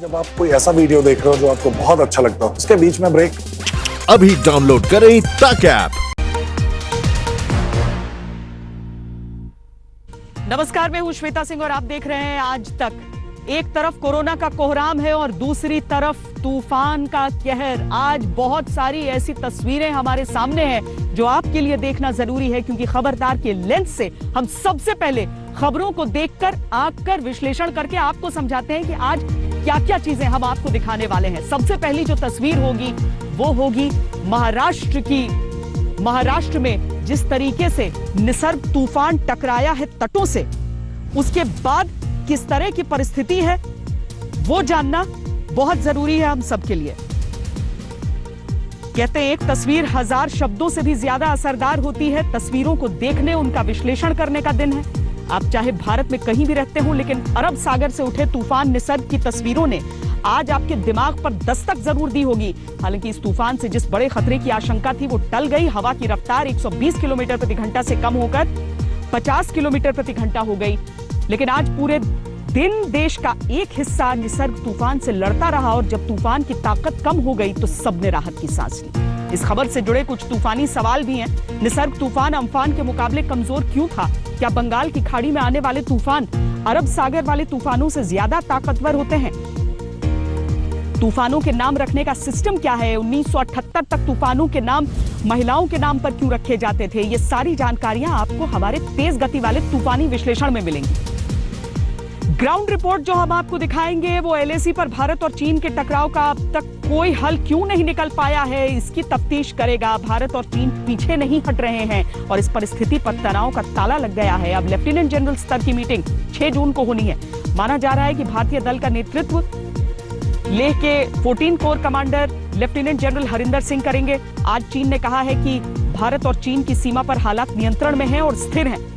जब आप कोई ऐसा वीडियो देख रहे हो जो आपको बहुत अच्छा लगता हो, उसके बीच में ब्रेक। अभी डाउनलोड करें तक ऐप। नमस्कार, मैं हूं श्वेता सिंह और आप देख रहे हैं आज तक। एक तरफ कोरोना का कोहराम है और दूसरी तरफ तूफान का कहर। आज बहुत सारी ऐसी तस्वीरें हमारे सामने हैं जो आपके लिए देखना जरूरी है, क्योंकि खबरदार के लेंस से हम सबसे पहले खबरों को देखकर, आंक कर, विश्लेषण करके आपको समझाते हैं कि आज क्या क्या चीजें हम आपको दिखाने वाले हैं। सबसे पहली जो तस्वीर होगी वो होगी महाराष्ट्र की। महाराष्ट्र में जिस तरीके से निसर्ग तूफान टकराया है तटों से, उसके बाद किस तरह की परिस्थिति है वो जानना बहुत जरूरी है हम सबके लिए। कहते हैं एक तस्वीर 1000 शब्दों से भी ज्यादा असरदार होती है। तस्वीरों को देखने, उनका विश्लेषण करने का दिन है। आप चाहे भारत में कहीं भी रहते हो, लेकिन अरब सागर से उठे तूफान निसर्ग की तस्वीरों ने आज आपके दिमाग पर दस्तक जरूर दी होगी। हालांकि इस तूफान से जिस बड़े खतरे की आशंका थी वो टल गई। हवा की रफ्तार 120 किलोमीटर प्रति घंटा से कम होकर 50 किलोमीटर प्रति घंटा हो गई। लेकिन आज पूरे दिन देश का एक हिस्सा निसर्ग तूफान से लड़ता रहा और जब तूफान की ताकत कम हो गई तो सबने राहत की सांस ली। इस खबर से जुड़े कुछ तूफानी सवाल भी हैं। निसर्ग तूफान अम्फान के मुकाबले कमजोर क्यों था? क्या बंगाल की खाड़ी में आने वाले तूफान अरब सागर वाले तूफानों से ज्यादा ताकतवर होते हैं? तूफानों के नाम रखने का सिस्टम क्या है? 1978 तक तूफानों के नाम महिलाओं के नाम पर क्यों रखे जाते थे? ये सारी जानकारियां आपको हमारे तेज गति वाले तूफानी विश्लेषण में मिलेंगी। ग्राउंड रिपोर्ट जो हम आपको दिखाएंगे वो एलएसी पर भारत और चीन के टकराव का अब तक कोई हल क्यों नहीं निकल पाया है, इसकी तफ्तीश करेगा। भारत और चीन पीछे नहीं हट रहे हैं और इस परिस्थिति पर तनाव का ताला लग गया है। अब लेफ्टिनेंट जनरल स्तर की मीटिंग 6 जून को होनी है। माना जा रहा है कि भारतीय दल का नेतृत्व लेह के 14 core commander lieutenant general Harinder Singh करेंगे। आज चीन ने कहा है कि भारत और चीन की सीमा पर हालात नियंत्रण में हैं और स्थिर हैं।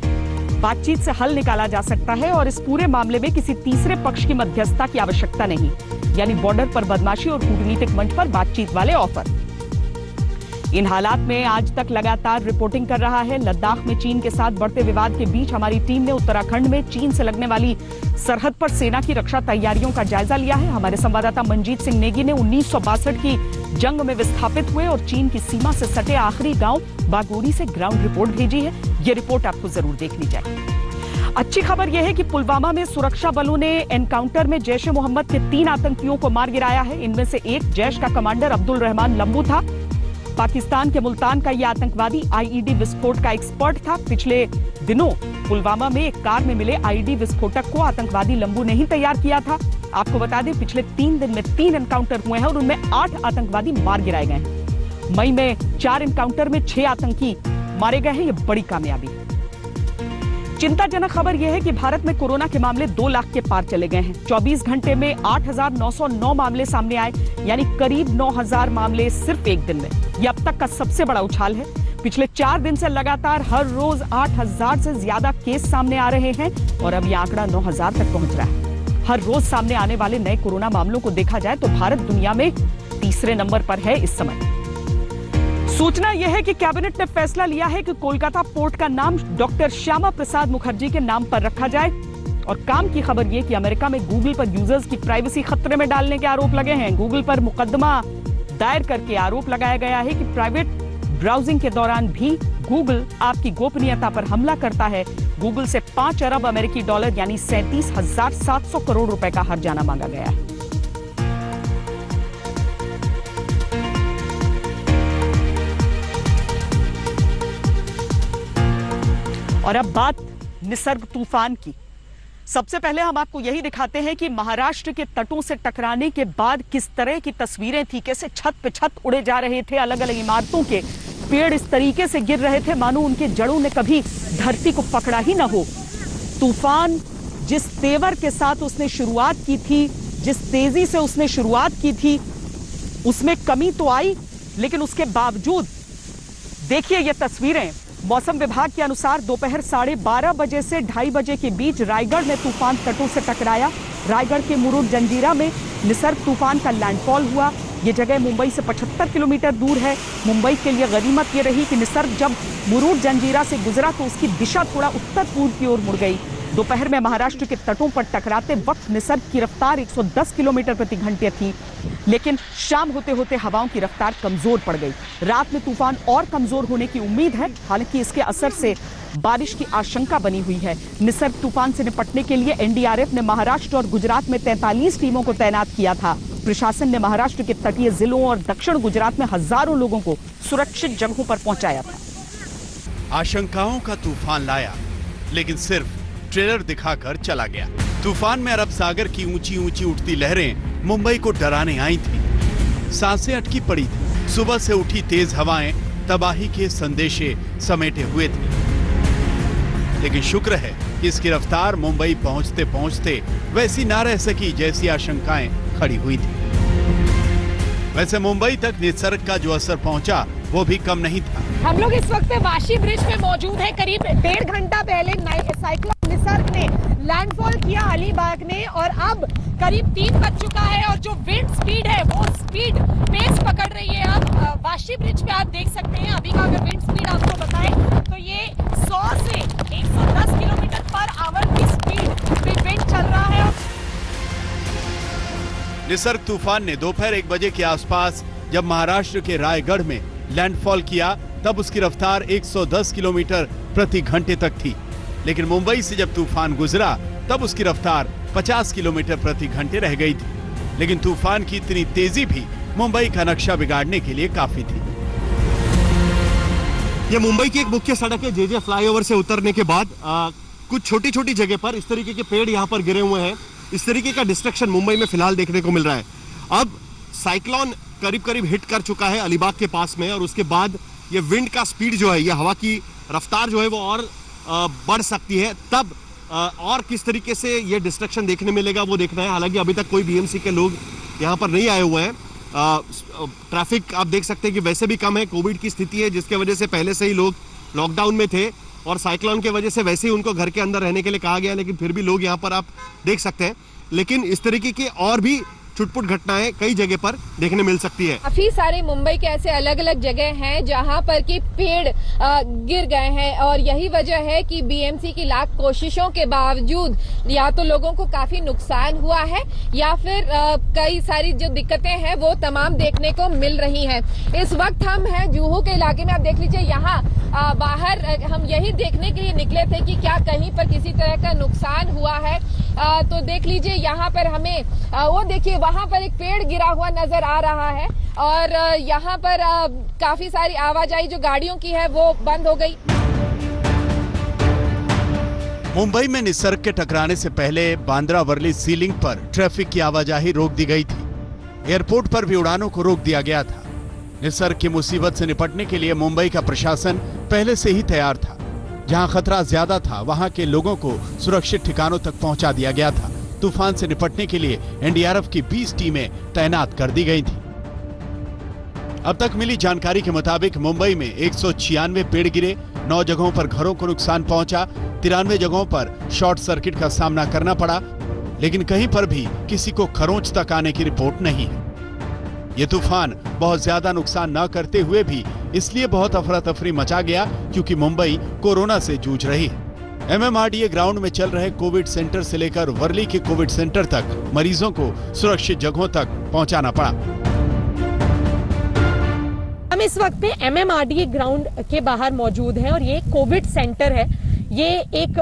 बातचीत से हल निकाला जा सकता है और इस पूरे मामले में किसी तीसरे पक्ष की मध्यस्थता की आवश्यकता नहीं, यानी बॉर्डर पर बदमाशी और कूटनीतिक मंच पर बातचीत वाले ऑफर। इन हालात में आज तक लगातार रिपोर्टिंग कर रहा है। लद्दाख में चीन के साथ बढ़ते विवाद के बीच हमारी टीम ने उत्तराखंड में चीन से लगने वाली सरहद पर सेना की रक्षा तैयारियों का जायजा लिया है। हमारे संवाददाता मंजीत सिंह नेगी ने 1962 की जंग में विस्थापित हुए और चीन की सीमा से सटे आखिरी गांव बागोरी से ग्राउंड रिपोर्ट भेजी है। ये रिपोर्ट आपको जरूर देखनी चाहिए। अच्छी खबर यह है कि पुलवामा में सुरक्षा बलों ने एनकाउंटर में जैश ए मोहम्मद के 3 आतंकियों को मार गिराया है। इनमें से एक जैश का कमांडर अब्दुल रहमान लंबू था। पाकिस्तान के मुल्तान का यह आतंकवादी आईईडी विस्फोट का एक्सपर्ट था। पिछले दिनों पुलवामा में एक कार में मिले आईईडी विस्फोटक को आतंकवादी लंबू ने ही तैयार किया था। आपको बता दें, पिछले 3 दिन में 3 एनकाउंटर हुए हैं और उनमें 8 आतंकवादी मार गिराए गए हैं। मई में 4 एनकाउंटर में 6 आतंकी मारे गए हैं। ये बड़ी कामयाबी है। चिंताजनक खबर यह है कि भारत में कोरोना के मामले 2 लाख के पार चले गए हैं। 24 घंटे में 8,909 मामले सामने आए, यानी करीब 9,000 मामले सिर्फ एक दिन में। यह अब तक का सबसे बड़ा उछाल है। पिछले 4 दिन से लगातार हर रोज 8,000 से ज्यादा केस सामने आ रहे हैं और अब यह आंकड़ा 9,000 तक पहुंच रहा है। हर रोज सामने आने वाले नए कोरोना मामलों को देखा जाए तो भारत दुनिया में तीसरे नंबर पर है इस समय। सूचना यह है कि कैबिनेट ने फैसला लिया है कि कोलकाता पोर्ट का नाम डॉक्टर श्यामा प्रसाद मुखर्जी के नाम पर रखा जाए। और काम की खबर यह कि अमेरिका में गूगल पर यूजर्स की प्राइवेसी खतरे में डालने के आरोप लगे हैं। गूगल पर मुकदमा दायर करके आरोप लगाया गया है कि प्राइवेट ब्राउजिंग के दौरान भी गूगल आपकी गोपनीयता पर हमला करता है। गूगल से 5 अरब अमेरिकी डॉलर यानी 37,700 करोड़ रुपए का हर्जाना मांगा गया है। और अब बात निसर्ग तूफान की। सबसे पहले हम आपको यही दिखाते हैं कि महाराष्ट्र के तटों से टकराने के बाद किस तरह की तस्वीरें थी। कैसे छत पे छत उड़े जा रहे थे, अलग अलग इमारतों के पेड़ इस तरीके से गिर रहे थे मानो उनके जड़ों ने कभी धरती को पकड़ा ही ना हो। तूफान जिस तेवर के साथ उसने शुरुआत की थी, जिस तेजी से उसने शुरुआत की थी, उसमें कमी तो आई, लेकिन उसके बावजूद देखिए ये तस्वीरें। मौसम विभाग के अनुसार दोपहर 12:30 बजे से 2:30 बजे के बीच रायगढ़ में तूफान तटों से टकराया। रायगढ़ के मुरुड जंजीरा में निसर्ग तूफान का लैंडफॉल हुआ। ये जगह मुंबई से 75 किलोमीटर दूर है। मुंबई के लिए गनीमत ये रही कि निसर्ग जब मुरुड जंजीरा से गुजरा तो उसकी दिशा थोड़ा उत्तर पूर्व की ओर मुड़ गई। दोपहर में महाराष्ट्र के तटों पर टकराते वक्त निसर्ग की रफ्तार 110 किलोमीटर प्रति घंटे थी, लेकिन शाम होते होते हवाओं की रफ्तार कमजोर पड़ गई। रात में तूफान और कमजोर होने की उम्मीद है, हालांकि इसके असर से बारिश की आशंका बनी हुई है। निसर्ग तूफान से निपटने के लिए एनडीआरएफ ने महाराष्ट्र और गुजरात में 43 टीमों को तैनात किया था। प्रशासन ने महाराष्ट्र के तटीय जिलों और दक्षिण गुजरात में हजारों लोगों को सुरक्षित जगहों पर पहुंचाया था। आशंकाओं का तूफान लाया, लेकिन सिर्फ ट्रेलर दिखाकर चला गया। तूफान में अरब सागर की ऊंची ऊंची उठती लहरें मुंबई को डराने आई थी। सांसें अटकी पड़ी थी। सुबह से उठी तेज हवाएं तबाही के संदेशे समेटे हुए थी, लेकिन शुक्र है कि इसकी रफ्तार मुंबई पहुंचते पहुंचते वैसी ना रह सकी जैसी आशंकाएं खड़ी हुई थी। वैसे मुंबई तक निसर्ग का जो असर पहुंचा वो भी कम नहीं था। हम लोग इस वक्त वाशी ब्रिज पे मौजूद हैं। करीब 1.5 घंटा पहले साइक्लोन निसर्ग ने लैंडफॉल किया अलीबाग में, और अब करीब 3 बज चुका है और जो विंड स्पीड है वो स्पीड पेस पकड़ रही है। अब वाशी ब्रिज पे आप देख सकते हैं, अभी का अगर विंड स्पीड आपको बताएं तो ये 100 से 110 किलोमीटर पर आवर की स्पीड पे विंड चल रहा है। निसर्ग तूफान ने दोपहर 1 बजे के आसपास जब महाराष्ट्र के रायगढ़ में लैंडफॉल किया, तब उसकी रफ्तार 110 किलोमीटर प्रति घंटे तक थी, लेकिन मुंबई से जब तूफान गुजरा तब उसकी रफ्तार 50 किलोमीटर प्रति घंटे रह गई थी। लेकिन तूफान की इतनी तेजी भी मुंबई का नक्शा बिगाड़ने के लिए काफी थी। ये मुंबई की एक मुख्य सड़क है। जेजे फ्लाईओवर से उतरने के बाद कुछ छोटी छोटी जगह पर इस तरीके के पेड़ यहाँ पर गिरे हुए हैं। इस तरीके का डिस्ट्रक्शन मुंबई में फिलहाल देखने को मिल रहा है। अब साइक्लोन करीब करीब हिट कर चुका है अलीबाग के पास में, और उसके बाद ये विंड का स्पीड जो है, ये हवा की रफ्तार जो है वो और बढ़ सकती है। तब और किस तरीके से ये डिस्ट्रक्शन देखने मिलेगा वो देखना है। हालांकि अभी तक कोई बीएमसी के लोग यहाँ पर नहीं आए हुए हैं। ट्रैफिक आप देख सकते हैं कि वैसे भी कम है। कोविड की स्थिति है जिसके वजह से पहले से ही लोग लॉकडाउन में थे, और साइक्लोन के वजह से वैसे ही उनको घर के अंदर रहने के लिए कहा गया, लेकिन फिर भी लोग यहाँ पर आप देख सकते हैं। लेकिन इस तरीके की और भी छुटपुट घटनाएं कई जगह पर देखने मिल सकती है। काफी सारे मुंबई के ऐसे अलग अलग जगह हैं जहां पर कि पेड़ गिर गए हैं, और यही वजह है कि बीएमसी की लाख कोशिशों के बावजूद या तो लोगों को काफी नुकसान हुआ है, या फिर कई सारी जो दिक्कतें हैं वो तमाम देखने को मिल रही हैं। इस वक्त हम हैं जुहू के इलाके में। आप देख लीजिए, यहाँ बाहर हम यही देखने के लिए निकले थे कि क्या कहीं पर किसी तरह का नुकसान हुआ है। तो देख लीजिए, यहाँ पर हमें वो देखिए वहाँ पर एक पेड़ गिरा हुआ नजर आ रहा है, और यहाँ पर काफी सारी आवाजाही जो गाड़ियों की है वो बंद हो गई। मुंबई में निसर्ग के टकराने से पहले बांद्रा वर्ली सी लिंक पर ट्रैफिक की आवाजाही रोक दी गई थी। एयरपोर्ट पर भी उड़ानों को रोक दिया गया था। निसर्ग की मुसीबत से निपटने के लिए मुंबई का प्रशासन पहले से ही तैयार था। जहां खतरा ज्यादा था वहां के लोगों को सुरक्षित ठिकानों तक पहुंचा दिया गया था। तूफान से निपटने के लिए एनडीआरएफ की 20 टीमें तैनात कर दी गई थी। अब तक मिली जानकारी के मुताबिक मुंबई में 196 पेड़ गिरे, 9 जगहों पर घरों को नुकसान पहुंचा, 93 जगहों पर शॉर्ट सर्किट का सामना करना पड़ा, लेकिन कहीं पर भी किसी को खरोंच तक आने की रिपोर्ट नहीं है। ये तूफान बहुत ज्यादा नुकसान न करते हुए भी इसलिए बहुत अफरा तफरी मचा गया क्योंकि मुंबई कोरोना से जूझ रही है। एमएमआरडीए ग्राउंड में चल रहे कोविड सेंटर से लेकर वर्ली के कोविड सेंटर तक मरीजों को सुरक्षित जगहों तक पहुंचाना पड़ा। हम इस वक्त पे एमएमआरडीए ग्राउंड के बाहर मौजूद हैं, और ये कोविड सेंटर है। ये एक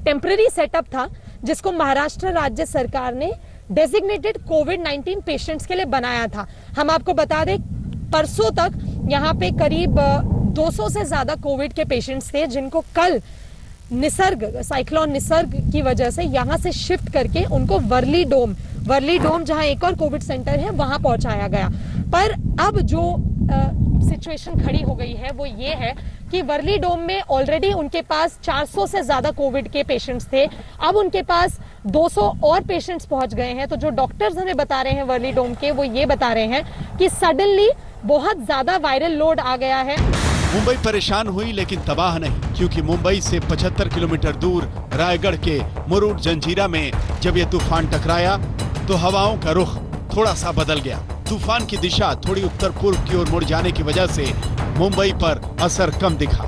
टेम्पररी सेटअप था जिसको महाराष्ट्र राज्य सरकार ने डेजिग्नेटेड कोविड-19 पेशेंट्स के लिए बनाया था। हम आपको बता दें, परसों तक यहाँ पे करीब 200 से ज्यादा कोविड के पेशेंट्स थे, जिनको कल साइक्लोन निसर्ग की वजह से यहाँ से शिफ्ट करके उनको वर्ली डोम जहाँ एक और कोविड सेंटर है वहां पहुंचाया गया। पर अब जो सिचुएशन खड़ी हो गई है वो ये है कि वर्ली डोम में ऑलरेडी उनके पास 400 से ज्यादा कोविड के पेशेंट्स थे। अब उनके पास 200 और पेशेंट्स पहुंच गए हैं। तो जो डॉक्टर्स हमें बता रहे हैं वर्ली डोम के, वो ये बता रहे हैं कि सडनली बहुत ज्यादा वायरल लोड आ गया है। मुंबई परेशान हुई लेकिन तबाह नहीं, क्योंकि मुंबई से 75 किलोमीटर दूर रायगढ़ के मुरुड जंजीरा में जब ये तूफान टकराया तो हवाओं का रुख थोड़ा सा बदल गया। तूफान की दिशा थोड़ी उत्तर पूर्व की ओर मुड़ जाने की वजह से मुंबई पर असर कम दिखा।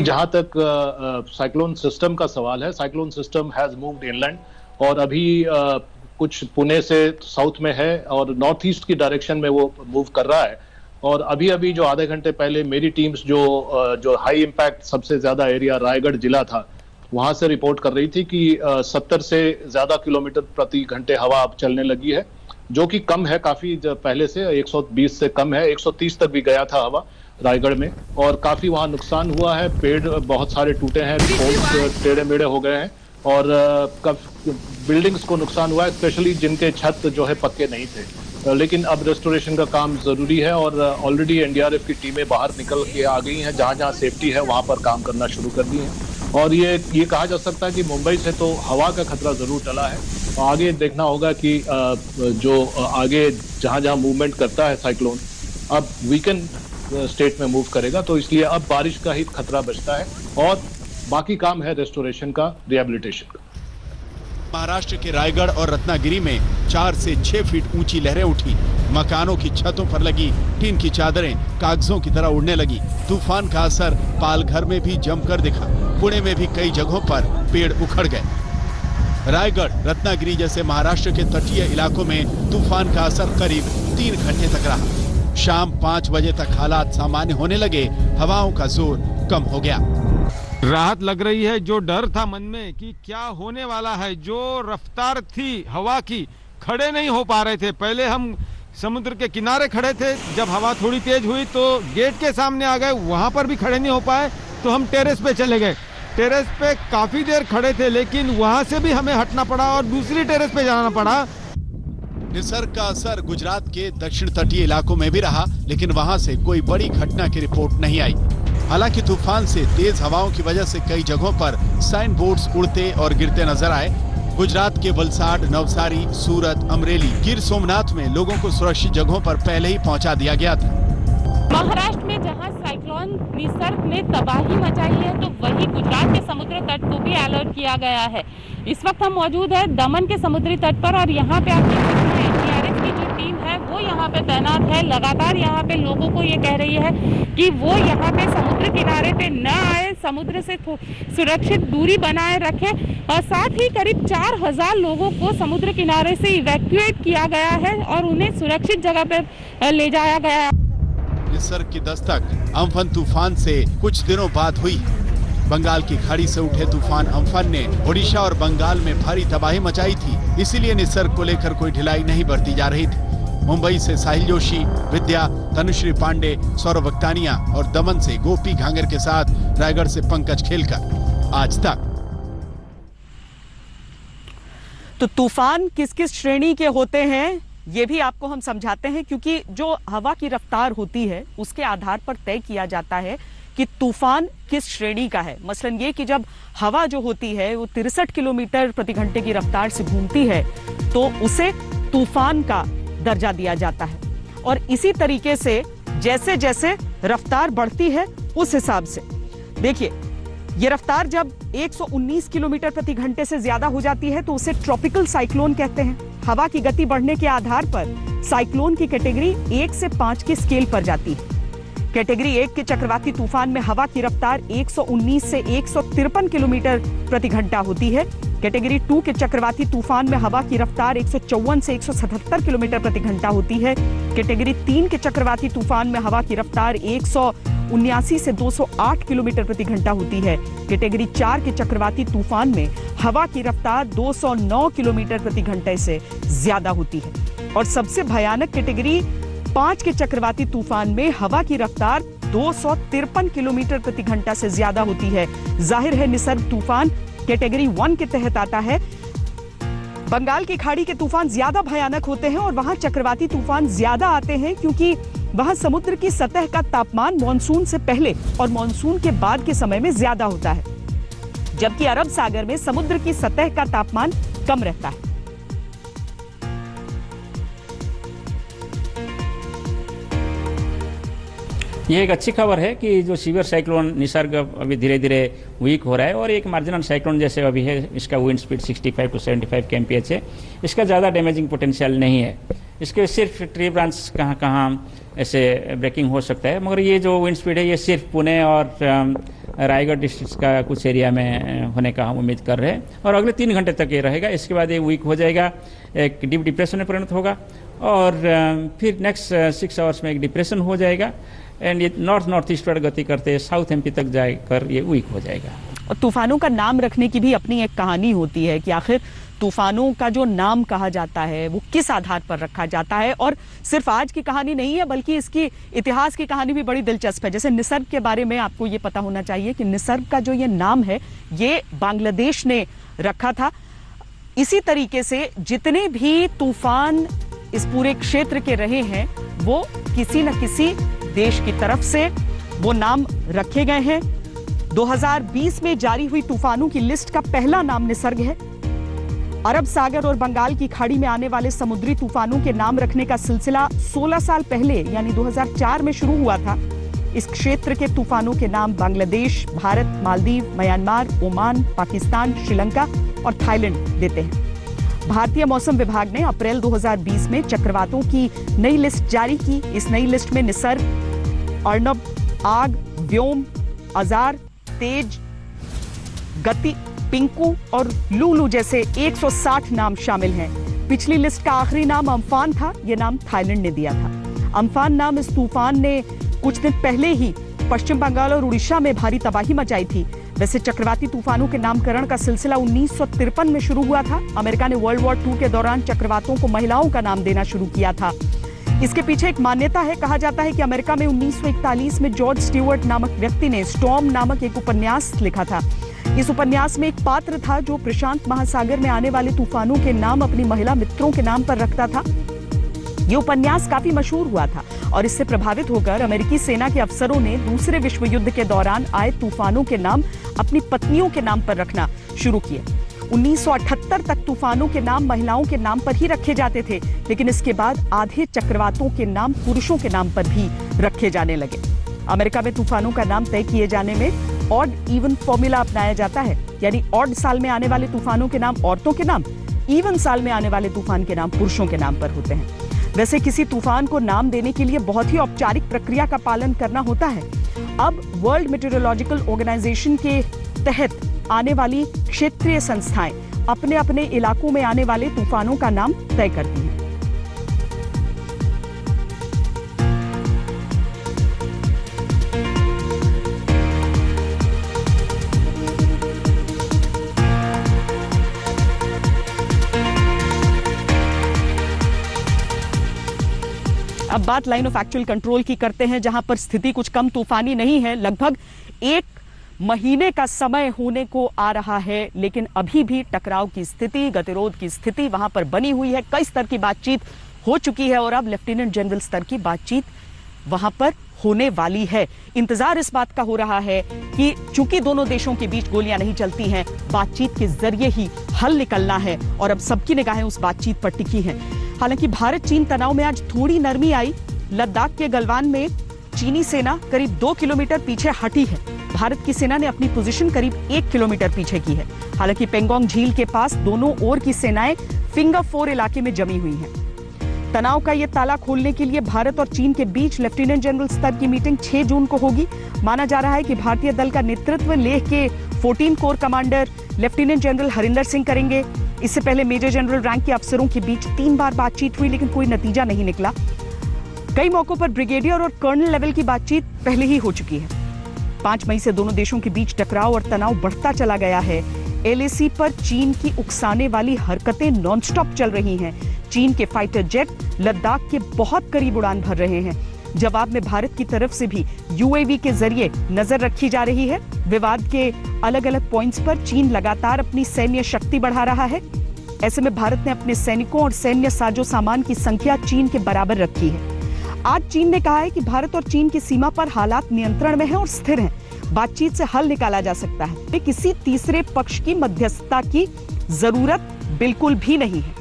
जहां तक साइक्लोन सिस्टम का सवाल है, cyclone system has moved inland और अभी कुछ पुणे से साउथ में है और नॉर्थ ईस्ट की डायरेक्शन में वो मूव कर रहा है। और अभी अभी जो आधे घंटे पहले मेरी टीम्स जो हाई इम्पैक्ट सबसे ज्यादा एरिया रायगढ़ जिला था, वहां से रिपोर्ट कर रही थी कि 70 से ज्यादा किलोमीटर प्रति घंटे हवा अब चलने लगी है, जो कि कम है काफी पहले से। 120 से कम है, 130 तक भी गया था हवा रायगढ़ में। और काफी वहां नुकसान हुआ है, पेड़ बहुत सारे टूटे हैं, पोल्स टेढ़े मेढ़े हो गए हैं और बिल्डिंग्स को नुकसान हुआ है, स्पेशली जिनके छत जो है पक्के नहीं थे। लेकिन अब रेस्टोरेशन का काम जरूरी है और ऑलरेडी एनडीआरएफ की टीमें बाहर निकल के आ गई हैं, जहां जहां सेफ्टी है वहां पर काम करना शुरू कर दी है। और ये कहा जा सकता है कि मुंबई से तो हवा का खतरा जरूर टला है। आगे देखना होगा कि जो आगे जहां जहां मूवमेंट करता है साइक्लोन, अब वीकेंड स्टेट में मूव करेगा, तो इसलिए अब बारिश का ही खतरा बचता है और बाकी काम है रेस्टोरेशन का, रिहेबिलिटेशन का। महाराष्ट्र के रायगढ़ और रत्नागिरी में 4 से 6 फीट ऊंची लहरें उठी, मकानों की छतों पर लगी टीन की चादरें कागजों की तरह उड़ने लगी। तूफान का असर पालघर में भी जमकर दिखा, पुणे में भी कई जगहों पर पेड़ उखड़ गए। रायगढ़, रत्नागिरी जैसे महाराष्ट्र के तटीय इलाकों में तूफान का असर करीब 3 घंटे तक रहा। शाम 5 बजे तक हालात सामान्य होने लगे, हवाओं का जोर कम हो गया। राहत लग रही है। जो डर था मन में कि क्या होने वाला है, जो रफ्तार थी हवा की, खड़े नहीं हो पा रहे थे। पहले हम समुद्र के किनारे खड़े थे, जब हवा थोड़ी तेज हुई तो गेट के सामने आ गए, वहां पर भी खड़े नहीं हो पाए तो हम टेरेस पे चले गए। टेरेस पे काफी देर खड़े थे, लेकिन वहां से भी हमें हटना पड़ा और दूसरी टेरेस पे जाना पड़ा। निसर्ग का असर गुजरात के दक्षिण तटीय इलाकों में भी रहा, लेकिन वहां से कोई बड़ी घटना की रिपोर्ट नहीं आई। हालांकि तूफान से तेज हवाओं की वजह से कई जगहों पर साइन बोर्ड्स उड़ते और गिरते नजर आए। गुजरात के वलसाड, नवसारी, सूरत, अमरेली, गिर सोमनाथ में लोगों को सुरक्षित जगहों पर पहले ही पहुंचा दिया गया था। महाराष्ट्र में जहां साइक्लोन निसर्ग ने तबाही मचाई है, तो वहीं गुजरात के समुद्र तट को भी अलर्ट किया गया है। इस वक्त हम मौजूद है दमन के समुद्री तट पर और यहाँ पे आप देख सकते हैं एनडीआरएफ की जो टीम है वो यहाँ पे तैनात है। लगातार यहाँ पे लोगों को ये कह रही है कि वो यहाँ पे समुद्र किनारे पे न आए, समुद्र से सुरक्षित दूरी बनाए रखें। और साथ ही करीब 4000 लोगों को समुद्र किनारे से इवैक्यूएट किया गया है और उन्हें सुरक्षित जगह पे ले जाया गया है। निसर्ग की दस्तक अम्फन तूफान से कुछ दिनों बाद हुई। बंगाल की खाड़ी से उठे तूफान अम्फन ने ओडिशा और बंगाल में भारी तबाही मचाई थी, इसीलिए निसर्ग को लेकर कोई ढिलाई नहीं बरती जा रही थी। मुंबई से साहिल जोशी, विद्या, तनुश्री पांडे, सौरभ वक्तानिया और दमन से गोपी घांगर के साथ रायगढ़ से पंकज खेलकर आज तक। तो तूफान किस किस श्रेणी के होते हैं ये भी आपको हम समझाते हैं, क्योंकि जो हवा की रफ्तार होती है उसके आधार पर तय किया जाता है कि तूफान किस श्रेणी का है। मसलन ये कि जब हवा जो होती है वो 63 किलोमीटर प्रति घंटे की रफ्तार से घूमती है तो उसे तूफान का दर्जा दिया जाता है। और इसी तरीके से जैसे जैसे रफ्तार बढ़ती है उस हिसाब से देखिए, ये रफ्तार जब 119 किलोमीटर प्रति घंटे से ज्यादा हो जाती है तो उसे ट्रॉपिकल साइक्लोन कहते हैं। हवा की गति बढ़ने के आधार पर साइक्लोन की कैटेगरी 1 से 5 की स्केल पर जाती है। कैटेगरी 1 के चक्रवाती तूफान में हवा की रफ्तार 119 से 153 किलोमीटर प्रति घंटा होती है। कैटेगरी 2 के चक्रवाती तूफान में हवा की रफ्तार 154 से 177 किलोमीटर प्रति घंटा होती है। कैटेगरी 3 के चक्रवाती तूफान में हवा की रफ्तार 179 से 208 किलोमीटर प्रति घंटा होती है। कैटेगरी 4 के चक्रवाती तूफान में हवा की रफ्तार 209 किलोमीटर प्रति घंटे से ज्यादा होती है। और सबसे भयानक कैटेगरी 5 के चक्रवाती तूफान में हवा की रफ्तार 253 किलोमीटर प्रति घंटा से ज्यादा होती है। जाहिर है निसर्ग तूफान कैटेगरी 1 के तहत आता है। बंगाल की खाड़ी के तूफान ज्यादा भयानक होते हैं और वहां चक्रवाती तूफान ज्यादा आते हैं, क्योंकि वहां समुद्र की सतह का तापमान मॉनसून से पहले और मॉनसून के बाद के समय में ज्यादा होता है, जबकि अरब सागर में समुद्र की सतह का तापमान कम रहता है। ये एक अच्छी खबर है कि जो सीवियर साइक्लोन निसर्ग अभी धीरे धीरे वीक हो रहा है और एक मार्जिनल साइक्लोन जैसे अभी है, इसका विंड स्पीड 65 to 75 kmph है। इसका ज़्यादा डैमेजिंग पोटेंशियल नहीं है। इसके सिर्फ ट्री ब्रांच कहाँ ऐसे ब्रेकिंग हो सकता है, मगर ये जो विंड स्पीड है ये सिर्फ पुणे और रायगढ़ डिस्ट्रिक्ट का कुछ एरिया में होने का हम उम्मीद कर रहे हैं और अगले 3 घंटे तक ये रहेगा। इसके बाद ये वीक हो जाएगा, एक डीप डिप्रेशन में परिणत होगा और फिर नेक्स्ट 6 आवर्स में एक डिप्रेशन हो जाएगा एंड ये नॉर्थ ईस्टवर्ड गति करते साउथ एमपी तक जाकर ये वीक हो जाएगा। और तूफानों का नाम रखने की भी अपनी एक कहानी होती है कि आखिर तूफानों का जो नाम कहा जाता है वो किस आधार पर रखा जाता है। और सिर्फ आज की कहानी नहीं है बल्कि इसकी इतिहास की कहानी भी बड़ी दिलचस्प है। जैसे निसर्ग के बारे में आपको ये पता होना चाहिए कि निसर्ग का जो ये नाम है ये बांग्लादेश ने रखा था। इसी तरीके से जितने भी तूफान इस पूरे क्षेत्र के रहे हैं वो किसी न किसी देश की तरफ से वो नाम रखे गए हैं। 2020 में जारी हुई तूफानों की लिस्ट का पहला नाम निसर्ग है। अरब सागर और बंगाल की खाड़ी में आने वाले समुद्री तूफानों के नाम रखने का सिलसिला 16 साल पहले यानी 2004 में शुरू हुआ था। इस क्षेत्र के तूफानों के नाम बांग्लादेश, भारत, मालदीव, म्यांमार, ओमान, पाकिस्तान, श्रीलंका और थाईलैंड देते हैं। भारतीय मौसम विभाग ने अप्रैल 2020 में चक्रवातों की नई लिस्ट जारी की। इस नई लिस्ट में निसर्ग, अर्नब, आग, व्योम, अजार, तेज, गति, पिंकू और लूलू जैसे 160 नाम शामिल हैं। पिछली लिस्ट का आखिरी नाम अम्फान था। यह नाम थाईलैंड ने दिया था। अम्फान नाम इस तूफान ने कुछ दिन पहले ही पश्चिम बंगाल और उड़ीसा में भारी तबाही मचाई थी। वैसे चक्रवाती तूफानों के नामकरण का सिलसिला 1953 में शुरू हुआ था। अमेरिका ने वर्ल्ड वॉर II के दौरान चक्रवातों को महिलाओं का नाम देना शुरू किया था। इसके पीछे एक मान्यता है। कहा जाता है कि अमेरिका में 1941 में जॉर्ज स्टीवर्ट नामक व्यक्ति ने स्टॉर्म नामक एक उपन्यास लिखा था। इस उपन्यास में एक पात्र था जो प्रशांत महासागर में आने वाले तूफानों के नाम अपनी महिला मित्रों के नाम पर रखता था। यह उपन्यास काफी मशहूर हुआ था और इससे प्रभावित होकर अमेरिकी सेना के अफसरों ने दूसरे विश्व युद्ध के दौरान आए तूफानों के नाम अपनी पत्नियों के नाम पर रखना शुरू किए। 1978 तक तूफानों के नाम महिलाओं के नाम पर ही रखे जाते थे, लेकिन इसके बाद आधे चक्रवातों के नाम पुरुषों के नाम पर भी रखे जाने लगे। अमेरिका में तूफानों का नाम तय किए जाने में ऑड इवन फॉर्मूला अपनाया जाता है, यानी ऑड साल में आने वाले तूफानों के नाम औरतों के नाम, इवन साल में आने वाले तूफान के नाम पुरुषों के नाम पर होते हैं। वैसे किसी तूफान को नाम देने के लिए बहुत ही औपचारिक प्रक्रिया का पालन करना होता है। अब वर्ल्ड मेट्रोलॉजिकल ऑर्गेनाइजेशन के तहत आने वाली क्षेत्रीय संस्थाएं अपने अपने इलाकों में आने वाले तूफानों का नाम तय करती हैं। अब बात लाइन ऑफ एक्चुअल कंट्रोल की करते हैं, जहां पर स्थिति कुछ कम तूफानी नहीं है। लगभग 1 महीने का समय होने को आ रहा है, लेकिन अभी भी टकराव की स्थिति, गतिरोध की स्थिति वहां पर बनी हुई है। कई स्तर की बातचीत हो चुकी है और अब लेफ्टिनेंट जनरल स्तर की बातचीत वहां पर होने वाली है। इंतजार इस बात का हो रहा है कि चूंकि दोनों देशों के बीच गोलियां नहीं चलती हैं, बातचीत के जरिए ही हल निकलना है और अब सबकी निगाहें उस बातचीत पर टिकी हैं। हालांकि भारत चीन तनाव में आज थोड़ी नरमी आई। लद्दाख के गलवान में चीनी सेना करीब 2 किलोमीटर पीछे हटी है। भारत की सेना ने अपनी पोजीशन करीब 1 किलोमीटर पीछे की है। हालांकि पेंगोंग झील के पास दोनों ओर की सेनाएं फिंगर 4 इलाके में जमी हुई हैं। तनाव का यह ताला खोलने के लिए भारत और चीन के बीच लेफ्टिनेंट जनरल स्तर की मीटिंग 6 जून को होगी। माना जा रहा है कि भारतीय दल का नेतृत्व लेह के 14 core commander lieutenant general Harinder Singh करेंगे। इससे पहले मेजर जनरल रैंक के अफसरों के बीच 3 बार बातचीत हुई, लेकिन कोई नतीजा नहीं निकला। कई मौकों पर ब्रिगेडियर और कर्नल लेवल की बातचीत पहले ही हो चुकी है। 5 मई से दोनों देशों के बीच टकराव और तनाव बढ़ता चला गया है। LAC पर चीन की उकसाने वाली हरकतें नॉनस्टॉप चल रही हैं। चीन के फाइटर जेट लद्दाख के बहुत करीब उड़ान भर रहे हैं। जवाब में भारत की तरफ से भी UAV के जरिए नजर रखी जा रही है। विवाद के अलग अलग पॉइंट्स पर चीन लगातार अपनी सैन्य शक्ति बढ़ा रहा है। ऐसे में भारत ने अपने सैनिकों और सैन्य साजो सामान की संख्या चीन के बराबर रखी है। आज चीन ने कहा है कि भारत और चीन की सीमा पर हालात नियंत्रण में हैं और स्थिर हैं। बातचीत से हल निकाला जा सकता है। किसी तीसरे पक्ष की मध्यस्थता की जरूरत बिल्कुल भी नहीं है।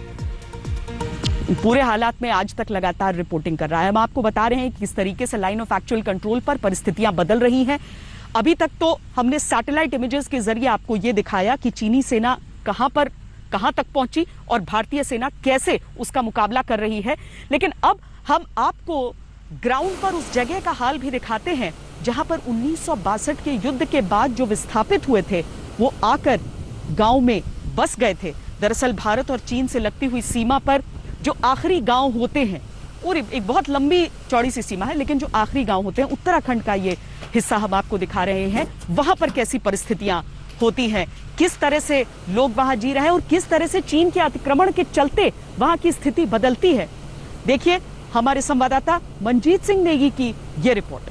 पूरे हालात में आज तक लगातार रिपोर्टिंग कर रहा है। हम आपको बता रहे हैं कि किस तरीके से लाइन ऑफ एक्चुअल कंट्रोल पर परिस्थितियां बदल रही हैं। अभी तक तो हमने सैटेलाइट इमेजेस के जरिए आपको यह दिखाया कि चीनी सेना कहां तक पहुंची और भारतीय सेना कैसे उसका मुकाबला कर रही है, लेकिन अब हम आपको ग्राउंड पर उस जगह का हाल भी दिखाते हैं जहां पर 1962 के युद्ध के बाद जो विस्थापित हुए थे वो आकर गांव में बस गए थे। दरअसल भारत और चीन से लगती हुई सीमा पर जो आखिरी गांव होते हैं, और एक बहुत लंबी चौड़ी सी सीमा है, लेकिन जो आखिरी गांव होते हैं, उत्तराखंड का ये हिस्सा हम आपको दिखा रहे हैं। वहां पर कैसी परिस्थितियां होती हैं, किस तरह से लोग वहां जी रहे हैं और किस तरह से चीन के अतिक्रमण के चलते वहां की स्थिति बदलती है। देखिए हमारे संवाददाता मनजीत सिंह नेगी की ये रिपोर्ट।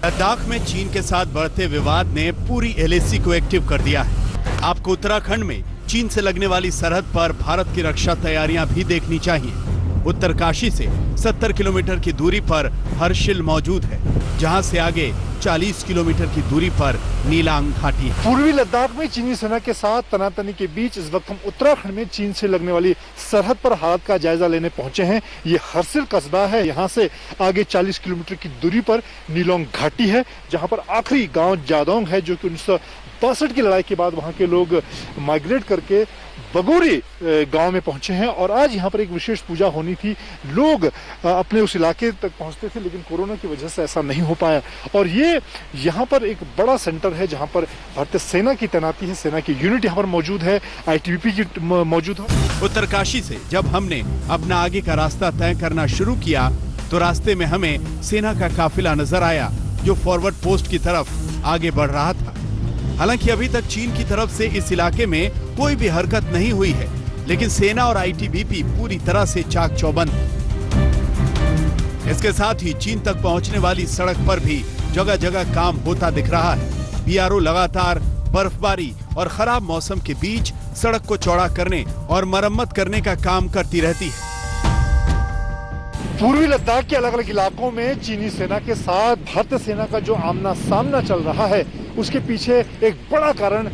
लद्दाख में चीन के साथ बढ़ते विवाद ने पूरी एलएसी को एक्टिव कर दिया है। आपको उत्तराखंड में चीन से लगने वाली सरहद पर भारत की रक्षा तैयारियां भी देखनी चाहिए। उत्तरकाशी से 70 किलोमीटर की दूरी पर हर्षिल मौजूद है, जहां से आगे 40 किलोमीटर की दूरी पर नीलांग घाटी है। पूर्वी लद्दाख में चीनी सेना के साथ तनातनी के बीच इस वक्त हम उत्तराखंड में चीन से लगने वाली सरहद पर हालात का जायजा लेने पहुंचे हैं। ये हर्षिल कस्बा है, यहाँ से आगे 40 किलोमीटर की दूरी पर नीलोंग घाटी है, जहाँ पर आखिरी गांव जादोंग है, जो कि 1962 की लड़ाई के बाद वहाँ के लोग माइग्रेट करके बगोरी गांव में पहुंचे हैं। और आज यहाँ पर एक विशेष पूजा होनी थी, लोग अपने उस इलाके तक पहुंचते थे, लेकिन कोरोना की वजह से ऐसा नहीं हो पाया। और ये यहाँ पर एक बड़ा सेंटर है जहाँ पर भारतीय सेना की तैनाती है, सेना की यूनिट यहाँ पर मौजूद है, आईटीबीपी की मौजूद है। उत्तरकाशी से जब हमने अपना आगे का रास्ता तय करना शुरू किया तो रास्ते में हमें सेना का काफिला नजर आया, जो फॉरवर्ड पोस्ट की तरफ आगे बढ़ रहा था। हालांकि अभी तक चीन की तरफ से इस इलाके में कोई भी हरकत नहीं हुई है, लेकिन सेना और आईटीबीपी पूरी तरह से चाक चौबंद। इसके साथ ही चीन तक पहुंचने वाली सड़क पर भी जगह जगह काम होता दिख रहा है। बीआरओ लगातार बर्फबारी और खराब मौसम के बीच सड़क को चौड़ा करने और मरम्मत करने का काम करती रहती है। पूर्वी लद्दाख के अलग अलग इलाकों में चीनी सेना के साथ भारतीय सेना का जो आमना सामना चल रहा है, उसके पीछे एक बड़ा कारण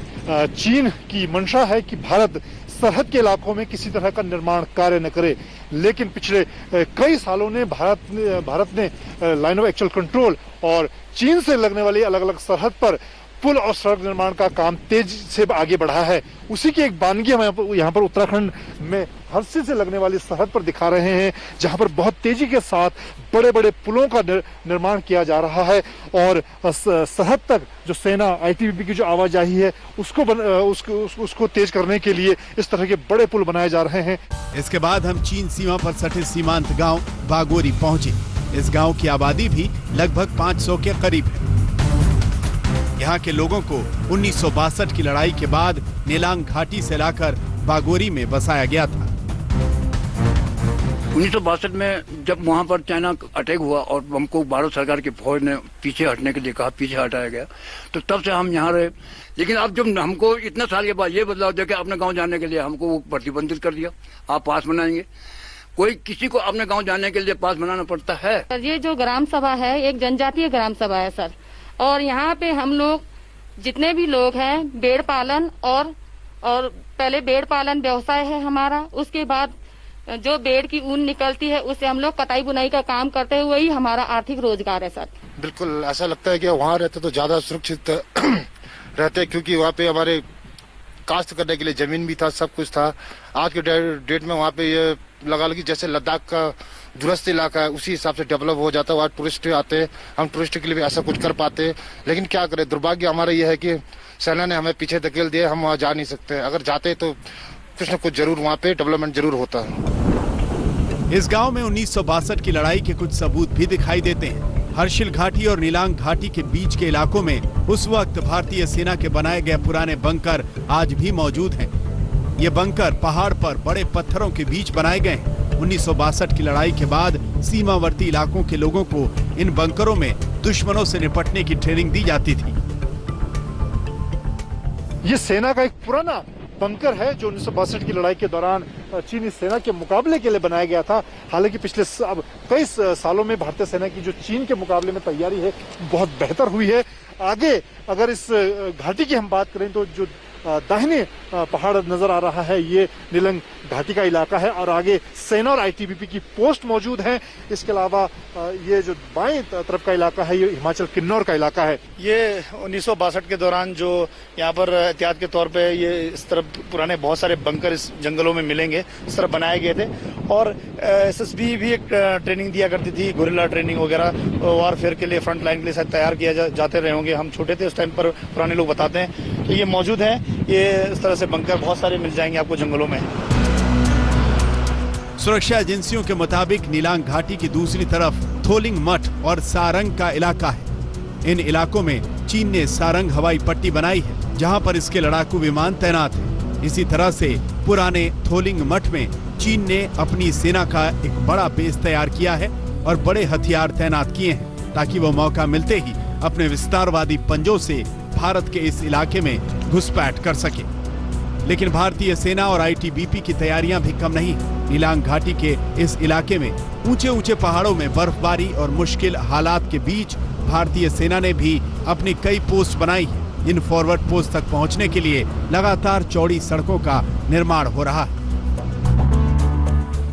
चीन की मंशा है कि भारत सरहद के इलाकों में किसी तरह का निर्माण कार्य न करे। लेकिन पिछले कई सालों ने भारत ने लाइन ऑफ एक्चुअल कंट्रोल और चीन से लगने वाली अलग अलग सरहद पर पुल और सड़क निर्माण का काम तेज से आगे बढ़ा है। उसी की एक बानगी हम यहाँ पर उत्तराखंड में हर्षिल से लगने वाली सरहद पर दिखा रहे हैं, जहाँ पर बहुत तेजी के साथ बड़े बड़े पुलों का निर्माण किया जा रहा है। और सरहद तक जो सेना आईटीबीपी की जो आवाजाही है उसको तेज करने के लिए इस तरह के बड़े पुल बनाए जा रहे हैं। इसके बाद हम चीन सीमा पर सटे सीमांत गांव बागोरी पहुंचे। इस गांव की आबादी भी लगभग 500 के करीब है। यहाँ के लोगों को 1962 की लड़ाई के बाद नीलांग घाटी से लाकर बागोरी में बसाया गया था। 1962 में जब वहाँ पर चाइना अटैक हुआ और हमको भारत सरकार की फौज ने पीछे हटने के लिए कहा, पीछे हटाया गया, तो तब से हम यहाँ रहे। लेकिन अब जब हमको इतने साल के बाद ये बदलाव देके अपने गांव जाने के लिए हमको वो प्रतिबंधित कर दिया, आप पास बनाएंगे। कोई किसी को अपने गांव जाने के लिए पास बनाना पड़ता है। ये जो ग्राम सभा है एक जनजातीय ग्राम सभा है सर, और यहाँ पे हम लोग जितने भी लोग हैं भेड़ पालन और पहले भेड़ पालन व्यवसाय है हमारा, उसके बाद जो भेड़ की ऊन निकलती है उससे हम लोग कटाई बुनाई का काम करते हुए ही हमारा आर्थिक रोजगार है सर। बिल्कुल ऐसा लगता है कि वहाँ रहते तो ज्यादा सुरक्षित रहते, क्योंकि वहाँ पे हमारे काश्त करने के लिए जमीन भी था, सब कुछ था। आज के डेट में वहाँ पे ये लगा लगी जैसे लद्दाख का दूरस्थ इलाका है, उसी हिसाब से डेवलप हो जाता है। वहाँ टूरिस्ट आते हैं, हम टूरिस्ट के लिए भी ऐसा कुछ कर पाते हैं। लेकिन क्या करें, दुर्भाग्य हमारा ये है कि सेना ने हमें पीछे धकेल दिया, हम वहाँ जा नहीं सकते। अगर जाते तो कुछ न कुछ जरूर वहाँ पे डेवलपमेंट जरूर होता है। इस गांव में 1962 की लड़ाई के कुछ सबूत भी दिखाई देते हैं। हर्षिल घाटी और नीलांग घाटी के बीच के इलाकों में उस वक्त भारतीय सेना के बनाए गए पुराने बंकर आज भी मौजूद हैं। ये बंकर पहाड़ पर बड़े पत्थरों के बीच बनाए गए हैं। 1962 की लड़ाई के बाद सीमावर्ती इलाकों के लोगों को इन बंकरों में दुश्मनों से निपटने की ट्रेनिंग दी जाती थी। ये सेना का एक पुराना बंकर है जो 1962 की लड़ाई के दौरान चीनी सेना के मुकाबले के लिए बनाया गया था। हालांकि पिछले अब कई सालों में भारतीय सेना की जो चीन के मुकाबले में तैयारी है बहुत बेहतर हुई है। आगे अगर इस घाटी की हम बात करें तो जो दाहिने पहाड़ नजर आ रहा है ये नीलंग घाटी का इलाका है और आगे सेना और आईटीबीपी की पोस्ट मौजूद है। इसके अलावा ये जो बाएं तरफ का इलाका है ये हिमाचल किन्नौर का इलाका है। ये 1962 के दौरान जो यहाँ पर एहतियात के तौर पे ये इस तरफ पुराने बहुत सारे बंकर इस जंगलों में मिलेंगे, इस तरफ बनाए गए थे और एसएसबी भी एक ट्रेनिंग दिया करती थी, गोरिल्ला ट्रेनिंग वगैरह वॉरफेयर के लिए, फ्रंट लाइन के लिए शायद तैयार किया जाते रहे होंगे। हम छोटे थे उस टाइम पर, पुराने लोग बताते हैं। तो ये मौजूद है, ये इस तरह से बंकर बहुत सारे मिल जाएंगे आपको जंगलों में। सुरक्षा एजेंसियों के मुताबिक नीलांग घाटी की दूसरी तरफ थोलिंग मठ और सारंग का इलाका है। इन इलाकों में चीन ने सारंग हवाई पट्टी बनाई है, जहां पर इसके लड़ाकू विमान तैनात हैं। इसी तरह से पुराने थोलिंग मठ में चीन ने अपनी सेना का एक बड़ा बेस तैयार किया है और बड़े हथियार तैनात किए हैं, ताकि वो मौका मिलते ही अपने विस्तारवादी पंजों से भारत के इस इलाके में घुसपैठ कर सके। लेकिन भारतीय सेना और आईटीबीपी की तैयारियां भी कम नहीं। नीलांग घाटी के इस इलाके में ऊंचे ऊंचे पहाड़ों में बर्फबारी और मुश्किल हालात के बीच भारतीय सेना ने भी अपनी कई पोस्ट बनाई है। इन फॉरवर्ड पोस्ट तक पहुंचने के लिए लगातार चौड़ी सड़कों का निर्माण हो रहा है।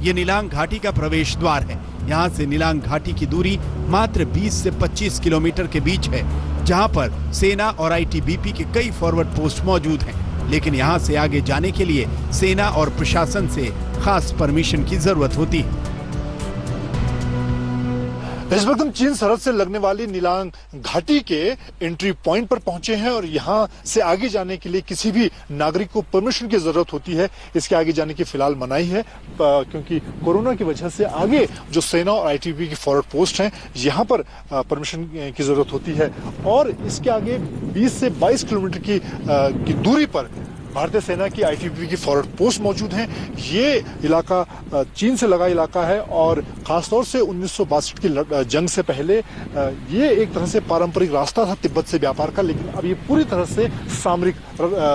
ये नीलांग घाटी का प्रवेश द्वार है। यहाँ से नीलांग घाटी की दूरी मात्र 20 से 25 किलोमीटर के बीच है, जहाँ पर सेना और आईटीबीपी के कई फॉरवर्ड पोस्ट मौजूद हैं। लेकिन यहाँ से आगे जाने के लिए सेना और प्रशासन से खास परमिशन की जरूरत होती है। इस वक्त हम चीन सरहद से लगने वाली नीलांग घाटी के एंट्री पॉइंट पर पहुंचे हैं और यहाँ से आगे जाने के लिए किसी भी नागरिक को परमिशन की जरूरत होती है। इसके आगे जाने की फिलहाल मनाही है, क्योंकि कोरोना की वजह से आगे जो सेना और आईटीबीपी की फॉरवर्ड पोस्ट हैं यहाँ पर परमिशन की जरूरत होती है। और इसके आगे 20 से 22 किलोमीटर की दूरी पर भारतीय सेना की आईटीबीपी की फॉरवर्ड पोस्ट मौजूद हैं। ये इलाका चीन से लगा इलाका है और खासतौर से 1962 की जंग से पहले ये एक तरह से पारंपरिक रास्ता था तिब्बत से व्यापार का, लेकिन अब ये पूरी तरह से सामरिक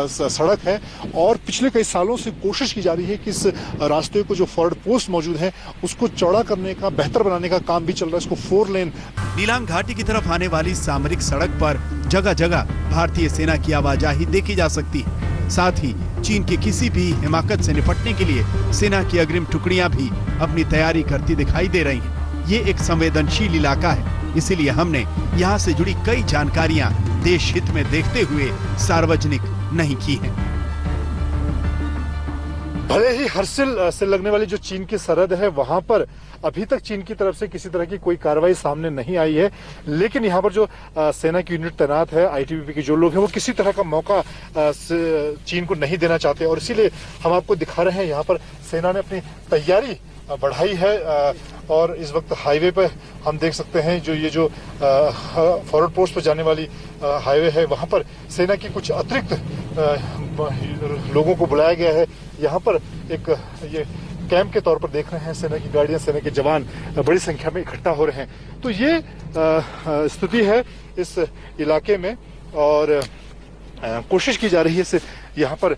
सड़क है और पिछले कई सालों से कोशिश की जा रही है कि इस रास्ते को जो फॉरवर्ड पोस्ट मौजूद है उसको चौड़ा करने का, बेहतर बनाने का काम भी चल रहा है। इसको 4 लेन नीलांग घाटी की तरफ आने वाली सामरिक सड़क पर जगह जगह भारतीय सेना की आवाजाही देखी जा सकती है। साथ ही चीन की किसी भी हिमाकत से निपटने के लिए सेना की अग्रिम टुकड़ियां भी अपनी तैयारी करती दिखाई दे रही हैं। ये एक संवेदनशील इलाका है, इसीलिए हमने यहाँ से जुड़ी कई जानकारियां देश हित में देखते हुए सार्वजनिक नहीं की हैं। भले ही हर्सिल से लगने वाली जो चीन की सरहद है वहां पर अभी तक चीन की तरफ से किसी तरह की कोई कार्रवाई सामने नहीं आई है, लेकिन यहाँ पर जो सेना की यूनिट तैनात है, आईटीबीपी के जो लोग हैं, वो किसी तरह का मौका चीन को नहीं देना चाहते और इसीलिए हम आपको दिखा रहे हैं यहाँ पर सेना ने अपनी तैयारी बढ़ाई है। और इस वक्त हाईवे पे हम देख सकते हैं जो फॉरवर्ड पोस्ट पर जाने वाली हाईवे है, वहां पर सेना की कुछ अतिरिक्त लोगों को बुलाया गया है। यहाँ पर एक ये कैंप के तौर पर देख रहे हैं, सेना की गाड़ियां, सेना के जवान बड़ी संख्या में इकट्ठा हो रहे हैं। तो ये स्थिति है इस इलाके में और कोशिश की जा रही है यहाँ पर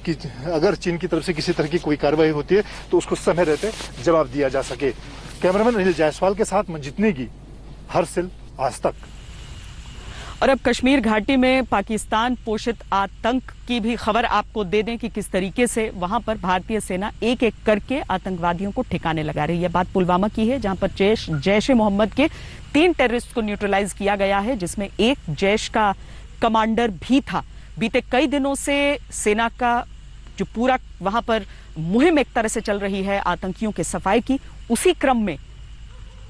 कि अगर चीन की तरफ से किसी तरह की कोई कार्रवाई होती है तो उसको समय रहते जवाब दिया जा सके। कैमरामैन अनिल जायसवाल के साथ मंजित नेगी, हर्सिल, आज तक। और अब कश्मीर घाटी में पाकिस्तान पोषित आतंक की भी खबर आपको दे दें कि किस तरीके से वहां पर भारतीय सेना एक एक करके आतंकवादियों को ठिकाने लगा रही है। बात पुलवामा की है, जहां पर जैश-ए-मोहम्मद के 3 टेररिस्ट को न्यूट्रलाइज किया गया है, जिसमें एक जैश का कमांडर भी था। बीते कई दिनों से सेना का जो पूरा वहां पर मुहिम एक तरह से चल रही है आतंकियों के सफाई की, उसी क्रम में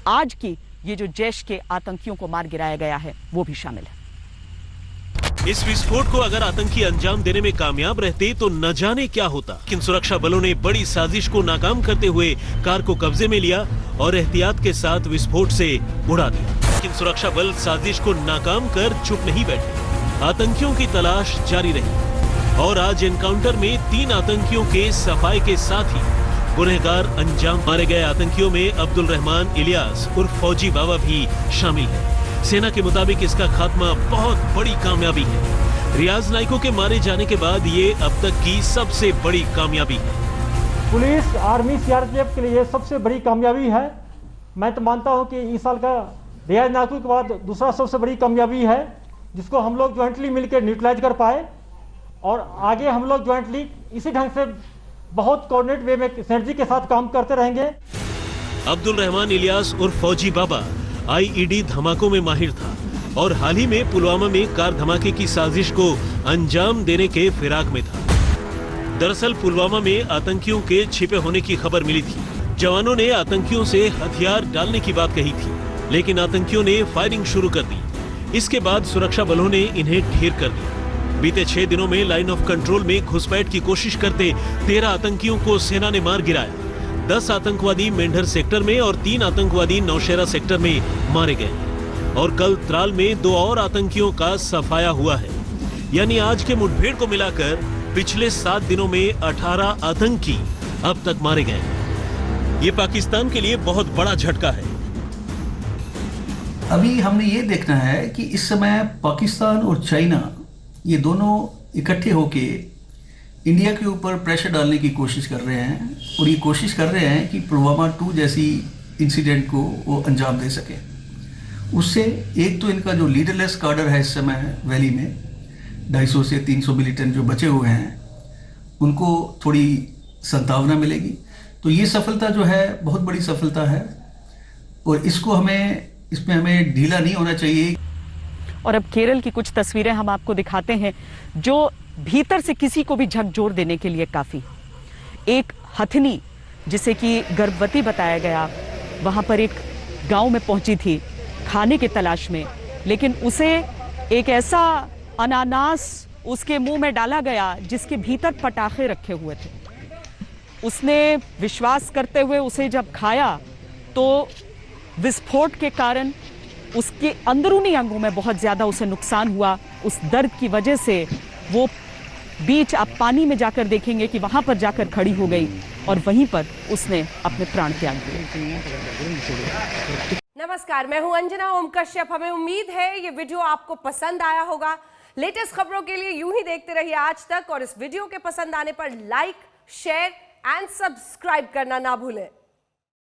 आज की ये जो जैश के आतंकियों को मार गिराया गया है वो भी शामिल है। इस विस्फोट को अगर आतंकी अंजाम देने में कामयाब रहते तो न जाने क्या होता, लेकिन सुरक्षा बलों ने बड़ी साजिश को नाकाम करते हुए कार को कब्जे में लिया और एहतियात के साथ विस्फोट से उड़ा दिया। लेकिन सुरक्षा बल साजिश को नाकाम कर चुप नहीं बैठे, आतंकियों की तलाश जारी रही और आज एनकाउंटर में 3 आतंकियों के सफाई के साथ ही गुनहगार अंजाम मारे गए आतंकियों में अब्दुल रहमान इलियास उर्फ फौजी बाबा भी शामिल है। सेना के मुताबिक इसका खात्मा बहुत बड़ी कामयाबी है। रियाज नाइको के मारे जाने के बाद ये अब तक की सबसे बड़ी कामयाबी है। पुलिस, आर्मी, सीआरपीएफ के लिए सबसे बड़ी कामयाबी है। मैं तो मानता हूं कि इस साल का रियाज नाइको के बाद दूसरा सबसे बड़ी कामयाबी है, जिसको हम लोग ज्वाइंटली मिलकर न्यूट्रलाइज कर पाए और आगे हम लोग ज्वाइंटली इसी ढंग से बहुत कोऑर्डिनेट वे में सिनर्जी के साथ काम करते रहेंगे। अब्दुल रहमान इलियास उर्फ फौजी बाबा आईईडी धमाकों में माहिर था और हाल ही में पुलवामा में कार धमाके की साजिश को अंजाम देने के फिराक में था। दरअसल पुलवामा में आतंकियों के छिपे होने की खबर मिली थी। जवानों ने आतंकियों से हथियार डालने की बात कही थी, लेकिन आतंकियों ने फायरिंग शुरू कर दी। इसके बाद सुरक्षा बलों ने इन्हें ढेर कर दिया। बीते 6 दिनों में लाइन ऑफ कंट्रोल में घुसपैठ की कोशिश करते 13 आतंकियों को सेना ने मार गिराया। 10 आतंकवादी मेंढर सेक्टर में और 3 आतंकवादी नौशेरा सेक्टर में मारे गए और कल त्राल में 2 और आतंकियों का सफाया हुआ है। यानी आज के मुठभेड़ को मिलाकर पिछले 7 दिनों में 18 आतंकी अब तक मारे गए। ये पाकिस्तान के लिए बहुत बड़ा झटका है। अभी हमने ये देखना है कि इस समय पाकिस्तान और चाइना ये दोनों इकट्ठे होके इंडिया के ऊपर प्रेशर डालने की कोशिश कर रहे हैं और ये कोशिश कर रहे हैं कि पुलवामा 2 जैसी इंसिडेंट को वो अंजाम दे सके। उससे एक तो इनका जो लीडरलेस कार्डर है इस समय वैली में 250 से 300 मिलिटेंट जो बचे हुए हैं उनको थोड़ी संभावना मिलेगी। तो ये सफलता जो है बहुत बड़ी सफलता है और इसमें हमें ढीला नहीं होना चाहिए। और अब केरल की कुछ तस्वीरें हम आपको दिखाते हैं जो भीतर से किसी को भी झकझोर देने के लिए काफी। एक हथनी जिसे कि गर्भवती बताया गया, वहां पर एक गांव में पहुंची थी खाने की तलाश में, लेकिन उसे एक ऐसा अनानास उसके मुंह में डाला गया जिसके भीतर पटाखे रखे हुए थे। उसने विश्वास करते हुए उसे जब खाया तो विस्फोट के कारण उसके अंदरूनी अंगों में बहुत ज्यादा उसे नुकसान हुआ। उस दर्द की वजह से वो बीच आप पानी में जाकर देखेंगे कि वहां पर जाकर खड़ी हो गई और वहीं पर उसने अपने प्राण त्याग दिए। नमस्कार, मैं हूं अंजना ओम कश्यप। हमें उम्मीद है ये वीडियो आपको पसंद आया होगा। लेटेस्ट खबरों के लिए यूं ही देखते रहिए आज तक और इस वीडियो के पसंद आने पर लाइक, शेयर एंड सब्सक्राइब करना ना भूलें।